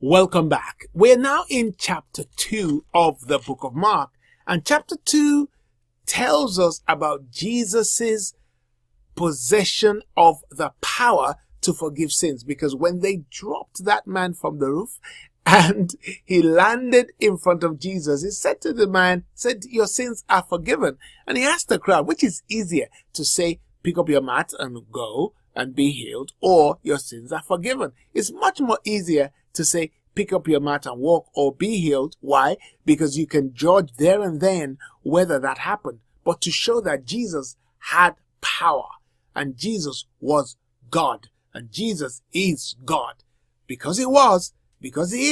Welcome back. We're now in chapter 2 of the book of Mark. And chapter 2 tells us about Jesus's possession of the power to forgive sins. Because when they dropped that man from the roof and he landed in front of Jesus, he said to the man, your sins are forgiven. And he asked the crowd, which is easier to say, pick up your mat and go and be healed, or your sins are forgiven. It's much more easier to say, pick up your mat and walk or be healed. Why? Because you can judge there and then whether that happened. But to show that Jesus had power and Jesus was God and Jesus is God. Because he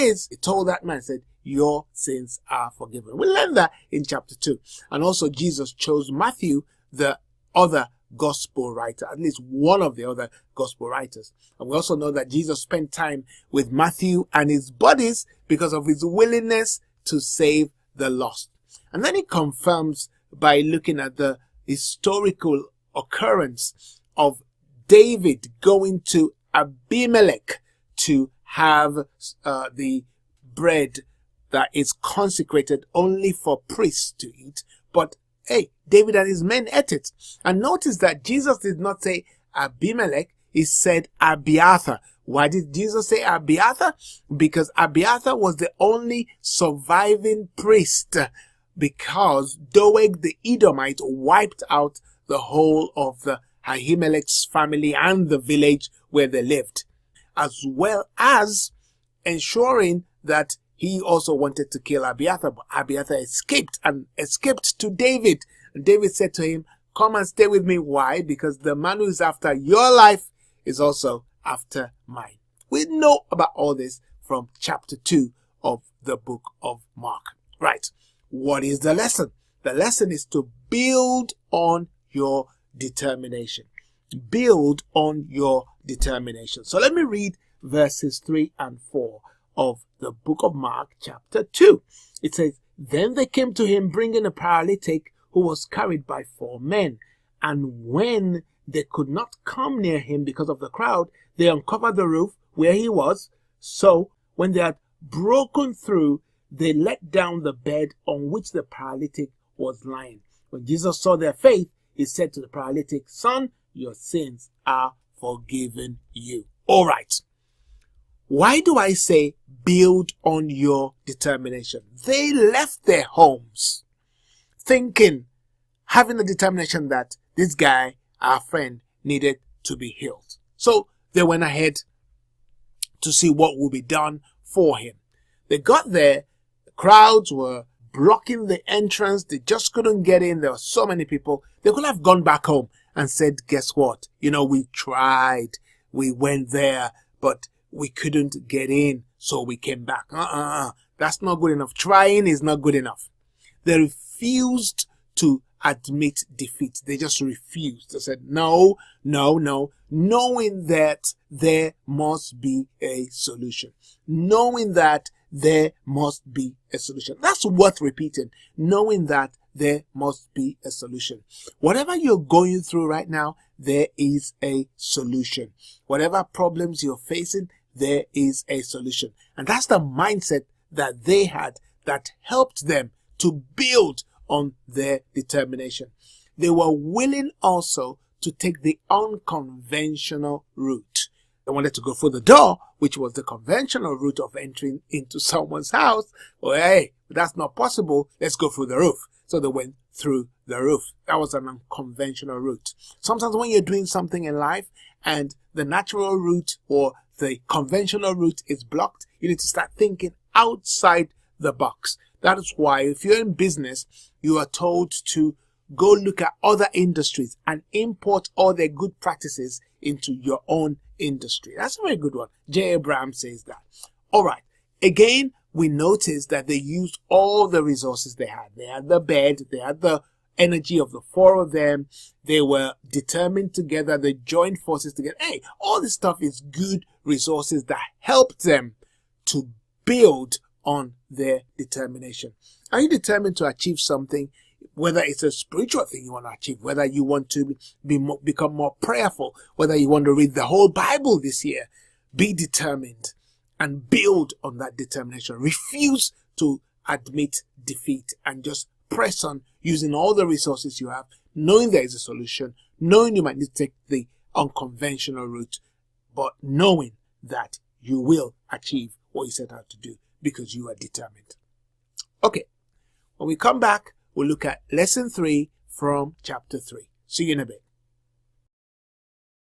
is, he told that man, said, your sins are forgiven. We learn that in chapter 2. And also Jesus chose Matthew, the other gospel writer, at least one of the other gospel writers. And we also know that Jesus spent time with Matthew and his buddies because of his willingness to save the lost. And then he confirms by looking at the historical occurrence of David going to Abimelech to have the bread that is consecrated only for priests to eat. But hey, David and his men ate it. And notice that Jesus did not say Abimelech, he said Abiathar. Why did Jesus say Abiathar? Because Abiathar was the only surviving priest, because Doeg the Edomite wiped out the whole of the Ahimelech's family and the village where they lived, as well as ensuring that he also wanted to kill Abiathar, but Abiathar escaped to David. And David said to him, come and stay with me. Why? Because the man who is after your life is also after mine. We know about all this from chapter 2 of the book of Mark. Right. What is the lesson? The lesson is to build on your determination. Build on your determination. So let me read verses 3 and 4 of the book of Mark chapter 2. It says, then they came to him bringing a paralytic who was carried by 4 men. And when they could not come near him because of the crowd, they uncovered the roof where he was. So when they had broken through, they let down the bed on which the paralytic was lying. When Jesus saw their faith, he said to the paralytic, son, your sins are forgiven you. All right. Why do I say build on your determination? They left their homes thinking, having the determination that this guy, our friend, needed to be healed. So they went ahead to see what would be done for him. They got there. The crowds were blocking the entrance. They just couldn't get in. There were so many people. They could have gone back home and said, guess what? We tried. We went there, but we couldn't get in, so we came back. That's not good enough. Trying is not good enough. They refused to admit defeat. They just refused. They said, no, knowing that there must be a solution. Knowing that there must be a solution. That's worth repeating. Knowing that there must be a solution. Whatever you're going through right now, there is a solution. Whatever problems you're facing, there is a solution. And that's the mindset that they had that helped them to build on their determination. They were willing also to take the unconventional route. They wanted to go through the door, which was the conventional route of entering into someone's house. Well, hey, that's not possible. Let's go through the roof. So they went through the roof. That was an unconventional route. Sometimes when you're doing something in life and the natural route or the conventional route is blocked, you need to start thinking outside the box. That is why if you're in business, you are told to go look at other industries and import all their good practices into your own industry. That's a very good one. J. Abraham says that. All right. Again, we notice that they used all the resources they had. They had the bed, they had the energy of the 4 of them. They were determined together. They joined forces together. Hey, all this stuff is good resources that helped them to build on their determination. Are you determined to achieve something? Whether it's a spiritual thing you want to achieve, whether you want to become more prayerful, whether you want to read the whole Bible this year, be determined and build on that determination. Refuse to admit defeat and just press on using all the resources you have, knowing there is a solution, knowing you might need to take the unconventional route, but knowing that you will achieve what you set out to do because you are determined. Okay, when we come back, we'll look at lesson 3 from chapter 3. See you in a bit.